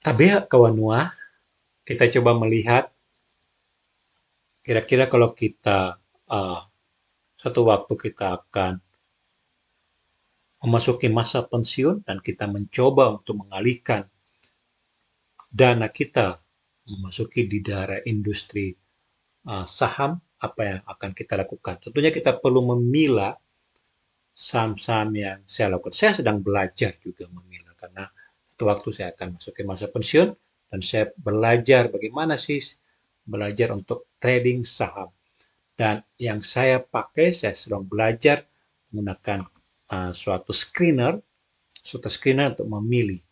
Tabea kawanua, kita coba melihat kira-kira kalau kita uh, satu waktu kita akan memasuki masa pensiun dan kita mencoba untuk mengalihkan dana kita memasuki di daerah industri saham, apa yang akan kita lakukan. Tentunya kita perlu memilah saham-saham yang saya lakukan. Saya sedang belajar juga memilah karena satu waktu saya akan masuki masa pensiun dan saya belajar bagaimana sih belajar untuk trading saham. Dan yang saya pakai, saya sedang belajar menggunakan suatu screener untuk memilih.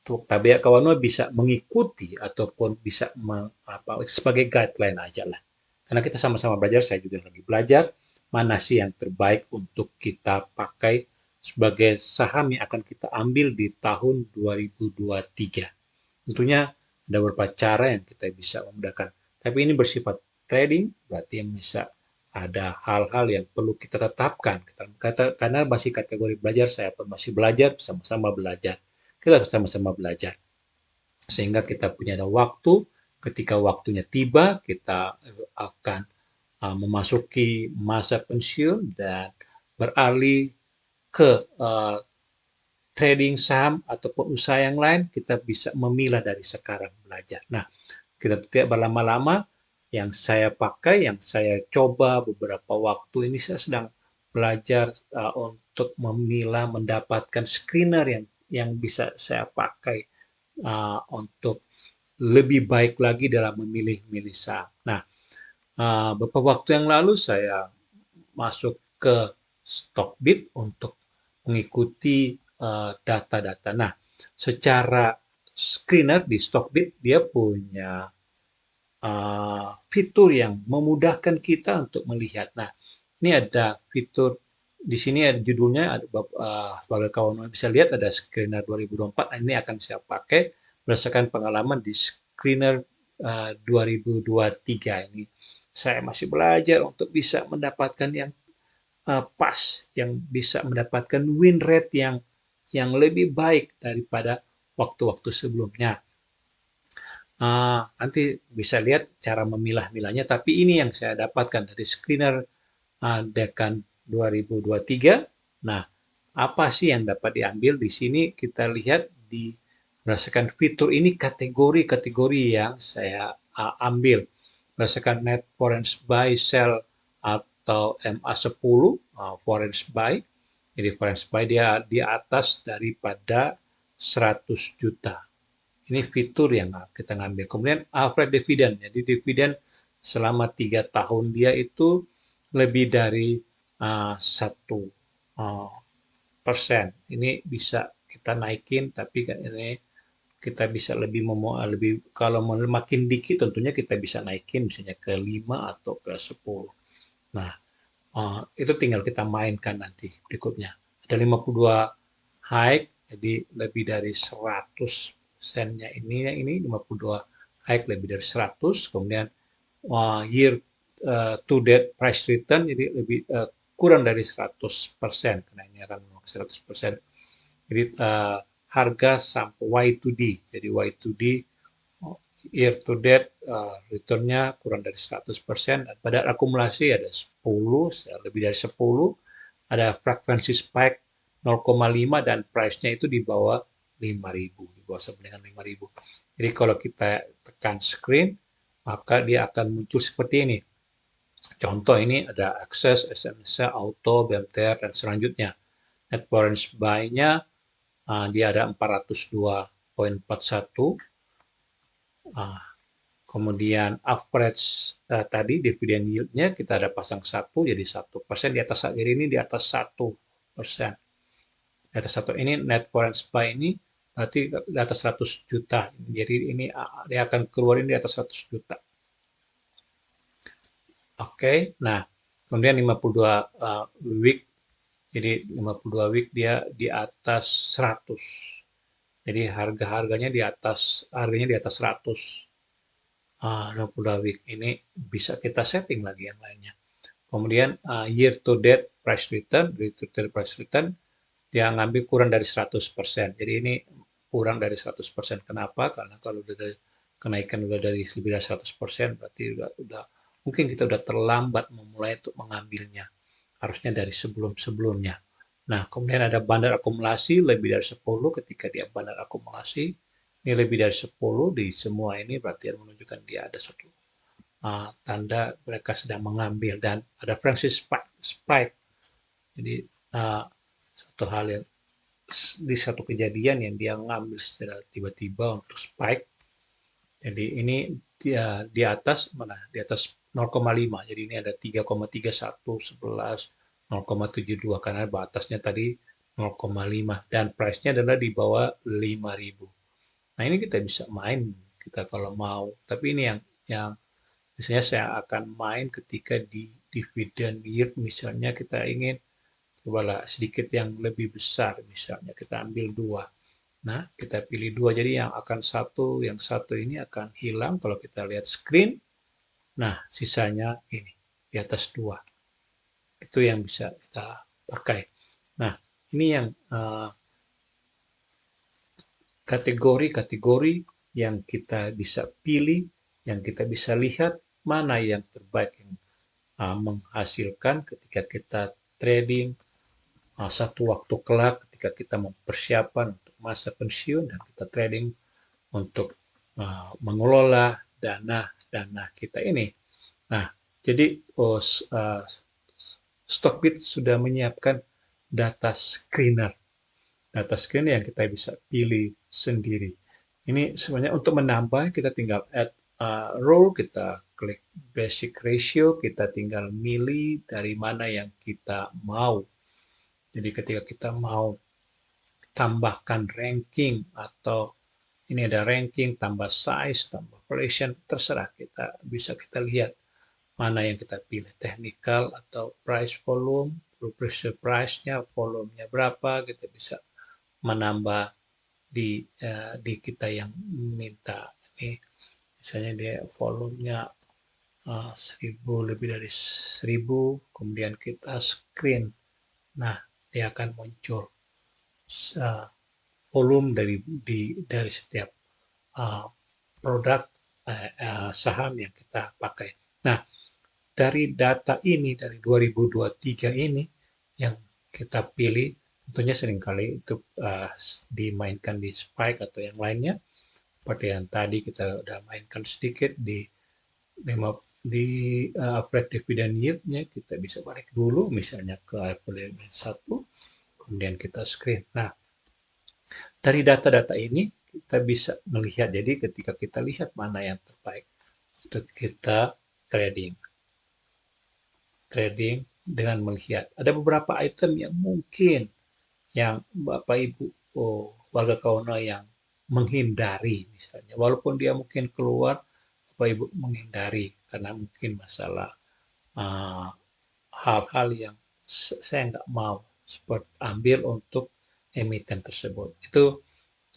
Untuk tabiat kawanua bisa mengikuti ataupun bisa sebagai guideline aja lah. Karena kita sama-sama belajar, saya juga lagi belajar mana sih yang terbaik untuk kita pakai sebagai saham yang akan kita ambil di tahun 2023. Tentunya ada beberapa cara yang kita bisa memudahkan. Tapi ini bersifat trading, berarti yang bisa ada hal-hal yang perlu kita tetapkan. Karena masih kategori belajar, saya pun masih belajar, sama-sama belajar. Kita harus sama-sama belajar. Sehingga kita punya waktu, ketika waktunya tiba, kita akan memasuki masa pensiun dan beralih ke trading saham ataupun usaha yang lain, kita bisa memilah dari sekarang belajar. Nah, kita tidak berlama-lama, yang saya pakai, yang saya coba beberapa waktu ini, saya sedang belajar untuk memilah, mendapatkan screener yang bisa saya pakai untuk lebih baik lagi dalam memilih-milih saham. Nah, beberapa waktu yang lalu saya masuk ke Stockbit untuk mengikuti data-data. Nah, secara screener di Stockbit dia punya fitur yang memudahkan kita untuk melihat. Nah, ini ada fitur di sini ada judulnya, ada sebagai kawan bisa lihat ada screener 2024. Nah, ini akan saya pakai berdasarkan pengalaman di screener 2023 ini. Saya masih belajar untuk bisa mendapatkan yang pas, yang bisa mendapatkan win rate yang lebih baik daripada waktu-waktu sebelumnya. Nanti bisa lihat cara memilah-milahnya, tapi ini yang saya dapatkan dari screener Dekan 2023. Nah, apa sih yang dapat diambil di sini? Kita lihat di berdasarkan fitur ini kategori-kategori yang saya ambil berdasarkan net foreign buy, sell atau MA10 foreign buy. Jadi foreign buy dia di atas daripada 100 juta. Ini fitur yang kita ngambil. Kemudian average dividend. Jadi dividen selama 3 tahun dia itu lebih dari 1%. Ini bisa kita naikin, tapi ini kita bisa lebih kalau makin dikit tentunya kita bisa naikin misalnya ke 5 atau ke 10. Nah, itu tinggal kita mainkan nanti berikutnya. Ada 52 high, jadi lebih dari 100 sennya ini 52 high lebih dari 100. Kemudian year to date price return, jadi lebih kurang dari 100%, karena ini akan 100%. Jadi harga sampai Y2D, jadi Y2D year to date returnnya kurang dari 100%. Dan pada akumulasi ada 10, lebih dari 10. Ada frekuensi spike 0,5 dan price-nya itu di bawah 5.000, di bawah sama dengan 5.000. Jadi kalau kita tekan screen, maka dia akan muncul seperti ini. Contoh ini ada akses, SMS, auto, BMTR, dan selanjutnya. Net foreign buy-nya dia ada 402,41. Kemudian average tadi dividen yield-nya kita ada pasang 1, jadi 1%. Di atas, jadi ini di atas 1%. Di atas 1 ini net foreign buy ini berarti di atas 100 juta. Jadi ini dia akan keluarin di atas 100 juta. Oke, nah kemudian 52 week, jadi 52 week dia di atas 100. Jadi harganya di atas 100. 52 week ini bisa kita setting lagi yang lainnya. Kemudian year to date price return dia ngambil kurang dari 100%. Jadi ini kurang dari 100%. Kenapa? Karena kalau udah kenaikan udah dari lebih dari 100%, berarti udah mungkin kita udah terlambat memulai untuk mengambilnya. Harusnya dari sebelum-sebelumnya. Nah, kemudian ada bandar akumulasi lebih dari 10. Ketika dia bandar akumulasi, ini lebih dari 10 di semua ini berarti menunjukkan dia ada suatu tanda mereka sedang mengambil, dan ada Francis spike. Jadi satu hal yang di satu kejadian yang dia ngambil secara tiba-tiba untuk spike. Jadi ini dia di atas mana? Di atas 0,5. Jadi ini ada 3,31, 11, 0,72 karena batasnya tadi 0,5 dan price-nya adalah di bawah 5.000. Nah, ini kita bisa main kita kalau mau. Tapi ini yang biasanya saya akan main ketika di dividend yield, misalnya kita ingin cobalah sedikit yang lebih besar, misalnya kita ambil 2. Nah, kita pilih 2, jadi yang satu ini akan hilang kalau kita lihat screen. Nah, sisanya ini di atas 2. Itu yang bisa kita pakai. Nah, ini yang kategori-kategori yang kita bisa pilih, yang kita bisa lihat mana yang terbaik yang menghasilkan ketika kita trading satu waktu kelak, ketika kita mempersiapkan untuk masa pensiun dan kita trading untuk mengelola dana kita ini. Nah, jadi Stockbit sudah menyiapkan data screener. Data screener yang kita bisa pilih sendiri. Ini sebenarnya untuk menambah kita tinggal add row, kita klik basic ratio, kita tinggal milih dari mana yang kita mau. Jadi ketika kita mau tambahkan ranking atau ini ada ranking, tambah size, tambah variation, terserah kita lihat mana yang kita pilih, technical atau price volume, price-nya, volumenya berapa, kita bisa menambah di kita yang minta. Ini misalnya dia volumenya 1000, lebih dari 1000, kemudian kita screen. Nah, dia akan muncul volume dari setiap produk saham yang kita pakai. Nah, dari data ini, dari 2023 ini yang kita pilih, tentunya seringkali itu dimainkan di spike atau yang lainnya. Seperti yang tadi kita udah mainkan sedikit di average dividend yield-nya, kita bisa balik dulu misalnya ke average 1, kemudian kita screen. Nah, dari data-data ini kita bisa melihat, jadi ketika kita lihat mana yang terbaik untuk kita trading dengan melihat ada beberapa item yang mungkin yang Bapak Ibu warga kauna yang menghindari, misalnya walaupun dia mungkin keluar, Bapak Ibu menghindari karena mungkin masalah hal-hal yang saya nggak mau seperti ambil untuk emiten tersebut. Itu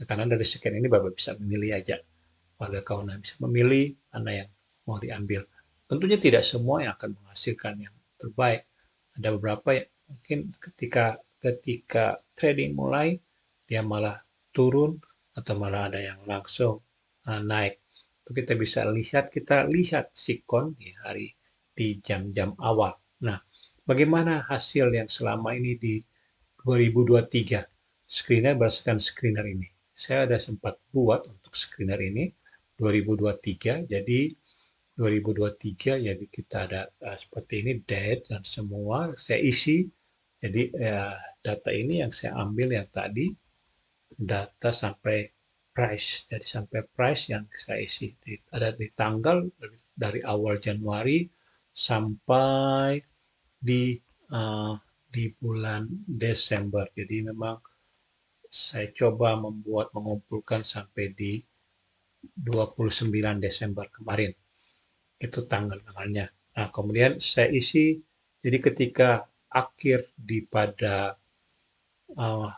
karena dari sekian ini Bapak bisa memilih aja, warga kauna bisa memilih mana yang mau diambil. Tentunya tidak semua yang akan menghasilkan yang terbaik. Ada beberapa yang mungkin ketika trading mulai dia malah turun atau malah ada yang langsung naik. Itu kita lihat sikon di jam-jam awal. Nah, bagaimana hasil yang selama ini di 2023? Screener berdasarkan screener ini. Saya ada sempat buat untuk screener ini 2023. Jadi 2023 jadi kita ada seperti ini date dan semua saya isi. Jadi data ini yang saya ambil yang tadi data sampai price. Jadi sampai price yang saya isi ada di tanggal dari awal Januari sampai di bulan Desember. Jadi memang saya coba mengumpulkan sampai di 29 Desember kemarin. Itu tanggal-tanggalnya. Nah, kemudian saya isi, jadi ketika akhir pada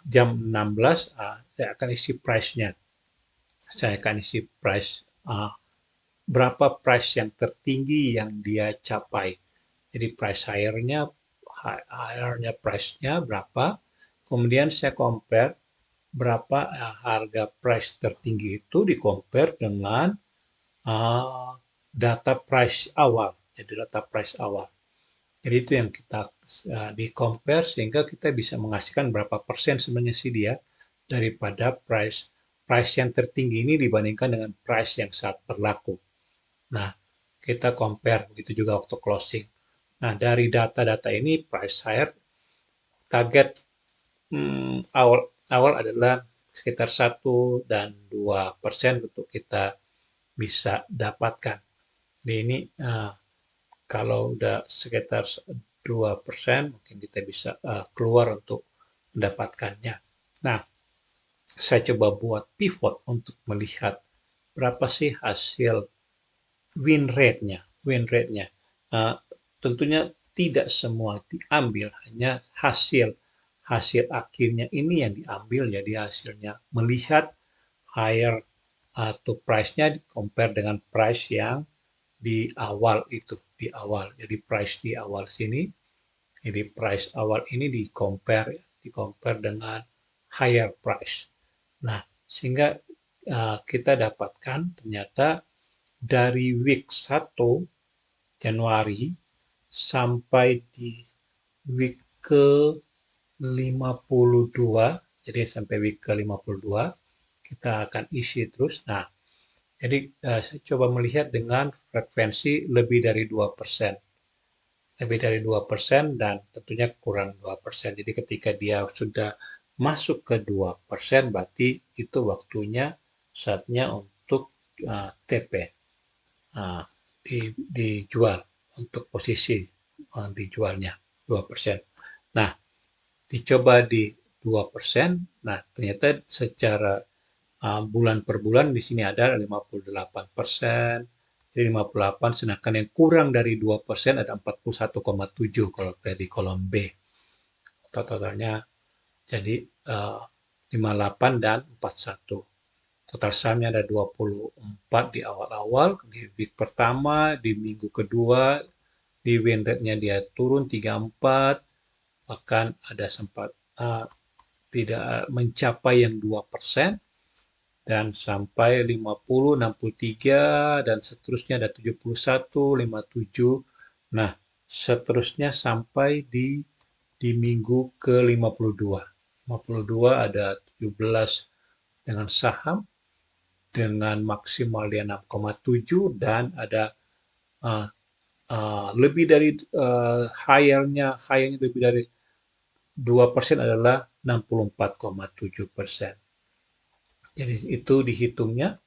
jam 16, saya akan isi price-nya. Saya akan isi price, berapa price yang tertinggi yang dia capai. Jadi price higher-nya price-nya berapa, kemudian saya compare berapa harga price tertinggi itu di-compare dengan data price awal. Jadi data price awal. Jadi itu yang kita di-compare sehingga kita bisa menghasilkan berapa persen sebenarnya sih dia daripada price yang tertinggi ini dibandingkan dengan price yang saat berlaku. Nah, kita compare begitu juga waktu closing. Nah, dari data-data ini price higher target awal adalah sekitar 1 dan 2% untuk kita bisa dapatkan. Jadi ini kalau udah sekitar 2%, mungkin kita bisa keluar untuk mendapatkannya. Nah, saya coba buat pivot untuk melihat berapa sih hasil win rate-nya. Tentunya tidak semua diambil, hanya hasil akhirnya ini yang diambil. Jadi hasilnya melihat higher atau price-nya compare dengan price yang di awal itu, di awal. Jadi price di awal sini, jadi price awal ini di compare dengan higher price. Nah, sehingga kita dapatkan ternyata dari week 1 Januari sampai di week ke 52, jadi sampai week ke 52 kita akan isi terus. Nah, jadi saya coba melihat dengan frekuensi lebih dari 2%. Lebih dari 2% dan tentunya kurang 2%. Jadi ketika dia sudah masuk ke 2%, berarti itu waktunya saatnya untuk TP. Dijual untuk posisi dijualnya 2%. Nah, dicoba di 2%. Nah, ternyata secara bulan per bulan di sini ada 58%. Jadi 58, sedangkan yang kurang dari 2% ada 41,7 kalau di kolom B. Totalnya jadi 58 dan 41. Total sahamnya ada 24 di awal-awal, di week pertama, di minggu kedua, di win rate-nya dia turun 34, bahkan ada sempat tidak mencapai yang 2%, dan sampai 50, 63, dan seterusnya ada 71, 57. Nah, seterusnya sampai di minggu ke 52. 52 ada 17 dengan saham dengan maksimal dia 6,7 dan ada lebih dari high-nya lebih dari 2% adalah 64,7%. Jadi itu dihitungnya.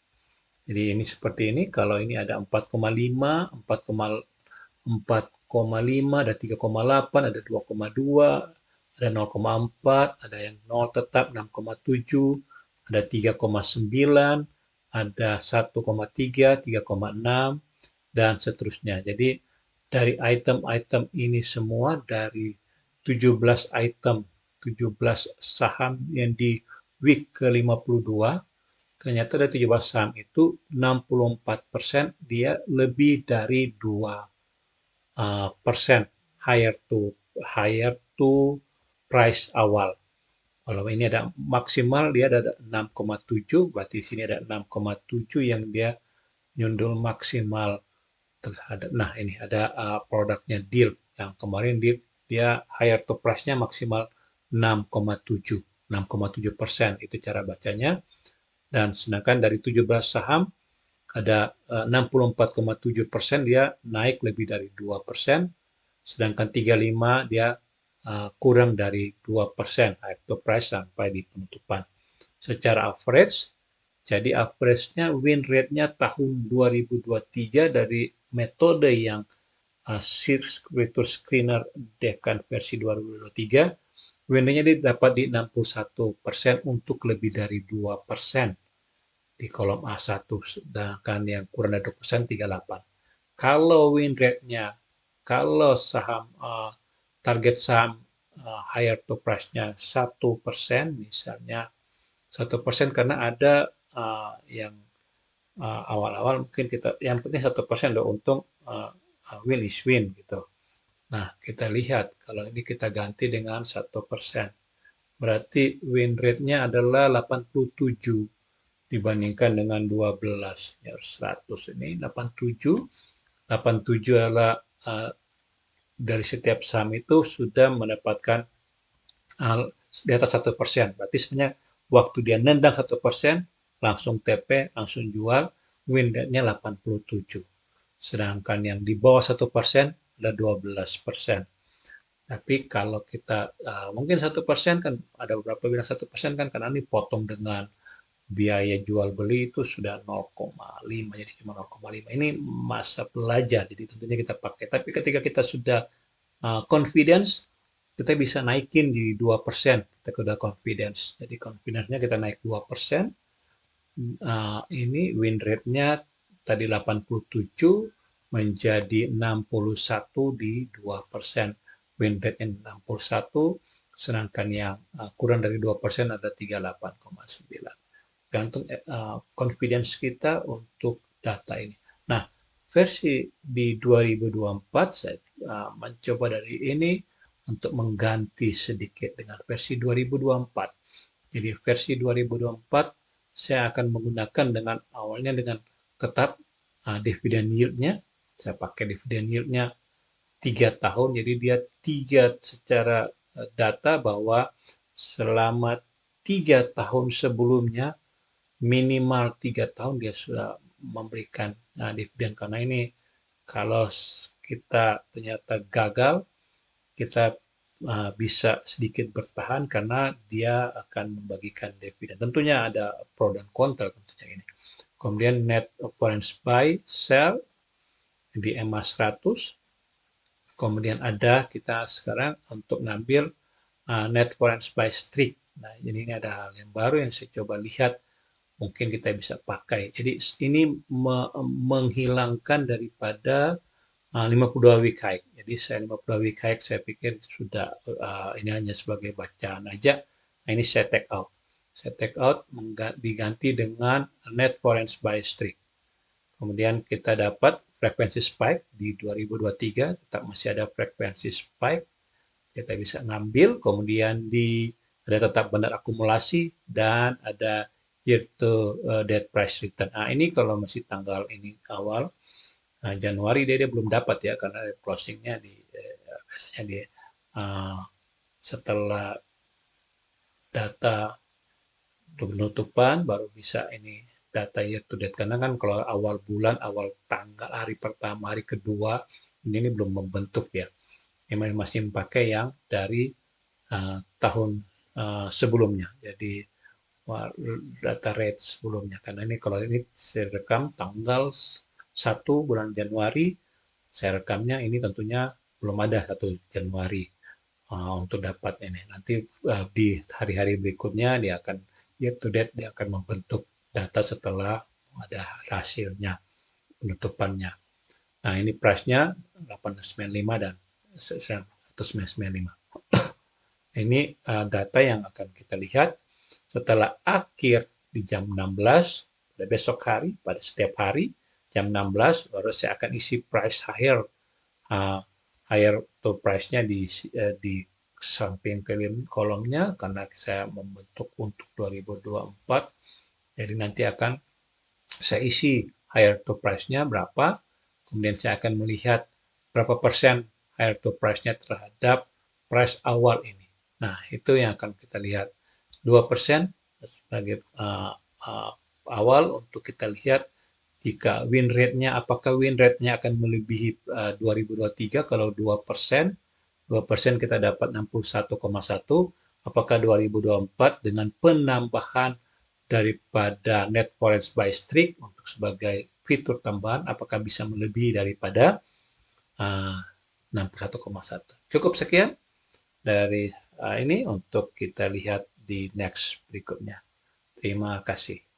Jadi ini seperti ini. Kalau ini ada 4,5, 4,5, ada 3,8, ada 2,2, ada 0,4, ada yang 0 tetap 6,7, ada 3,9, ada 1,3, 3,6, dan seterusnya. Jadi dari item-item ini semua, dari 17 item, 17 saham yang di week ke-52, ternyata dari 17 saham itu 64% dia lebih dari 2% higher to price awal. Kalau ini ada maksimal dia ada 6,7, berarti di sini ada 6,7 yang dia nyundul maksimal terhadap. Nah, ini ada produknya deal yang kemarin dia higher to price-nya maksimal 6,7, 6,7%, itu cara bacanya. Dan sedangkan dari 17 saham ada 64,7% dia naik lebih dari 2%, sedangkan 35 dia kurang dari 2% higher to price sampai di penutupan. Secara average, jadi average-nya win rate-nya tahun 2023 dari metode yang Return Screener Dekan versi 2023, win rate-nya didapat di 61% untuk lebih dari 2% di kolom A1, sedangkan yang kurang dari 2% 38. Kalau win rate-nya, kalau saham target saham higher to price-nya 1%, misalnya 1%, karena ada yang awal-awal mungkin kita yang penting 1% udah untung, win is win gitu. Nah, kita lihat kalau ini kita ganti dengan 1%. Berarti win rate-nya adalah 87 dibandingkan dengan 12 ya 100 ini 87. 87 adalah dari setiap saham itu sudah mendapatkan di atas 1%. Berarti sebenarnya waktu dia nendang 1%, langsung TP, langsung jual, win rate-nya 87. Sedangkan yang di bawah 1% ada 12%. Tapi kalau kita mungkin 1% kan ada beberapa bilang 1% kan karena ini potong dengan biaya jual beli itu sudah 0,5 jadi cuma 0,5. Ini masa belajar jadi tentunya kita pakai. Tapi ketika kita sudah confidence kita bisa naikin di 2%. Kita sudah confidence. Jadi confidence-nya kita naik 2%. Ini win rate-nya tadi 87 menjadi 61 di 2%. Win rate-nya 61, sedangkan yang kurang dari 2% ada 38,9. Gantung confidence kita untuk data ini. Nah, versi di 2024 saya mencoba dari ini untuk mengganti sedikit dengan versi 2024. Jadi versi 2024 saya akan menggunakan dengan awalnya dengan tetap dividen yield-nya. Saya pakai dividen yield-nya 3 tahun. Jadi dia 3 secara data bahwa selama 3 tahun sebelumnya minimal 3 tahun dia sudah memberikan dividen. Karena ini kalau kita ternyata gagal, kita bisa sedikit bertahan karena dia akan membagikan dividen. Tentunya ada pro dan kontra tentunya ini. Kemudian net opponents buy, sell di EMA 100. Kemudian ada kita sekarang untuk ngambil net opponents buy streak. Nah, jadi ini ada hal yang baru yang saya coba lihat mungkin kita bisa pakai. Jadi ini menghilangkan daripada 52 week high. Jadi saya 52 week high saya pikir sudah ini hanya sebagai bacaan aja. Nah, ini saya take out. Saya take out diganti dengan net foreign buy streak. Kemudian kita dapat frekuensi spike di 2023 tetap masih ada frekuensi spike. Kita bisa ngambil, kemudian ada tetap bandar akumulasi dan ada year to date price return. Nah, ini kalau masih tanggal ini awal Januari dia belum dapat ya karena closingnya biasanya di setelah data penutupan baru bisa ini data year to date karena kan kalau awal bulan awal tanggal hari pertama hari kedua ini belum membentuk ya. Ini masih pakai yang dari tahun sebelumnya. Jadi data rate sebelumnya karena ini kalau ini saya rekam tanggal 1 bulan Januari saya rekamnya ini tentunya belum ada 1 Januari untuk dapat ini nanti di hari-hari berikutnya dia akan year to date dia akan membentuk data setelah ada hasilnya penutupannya. Nah ini price-nya 895 dan 195. Ini data yang akan kita lihat setelah akhir di jam 16 pada besok hari, pada setiap hari jam 16 baru saya akan isi price higher to price-nya di samping kolomnya karena saya membentuk untuk 2024. Jadi nanti akan saya isi higher to price-nya berapa, kemudian saya akan melihat berapa persen higher to price-nya terhadap price awal ini. Nah, itu yang akan kita lihat. 2% sebagai awal untuk kita lihat jika win rate-nya, apakah win rate-nya akan melebihi 2023 kalau 2%, 2% kita dapat 61,1, apakah 2024 dengan penambahan daripada net foreign buy streak untuk sebagai fitur tambahan, apakah bisa melebihi daripada 61,1. Cukup sekian dari ini untuk kita lihat di next berikutnya. Terima kasih.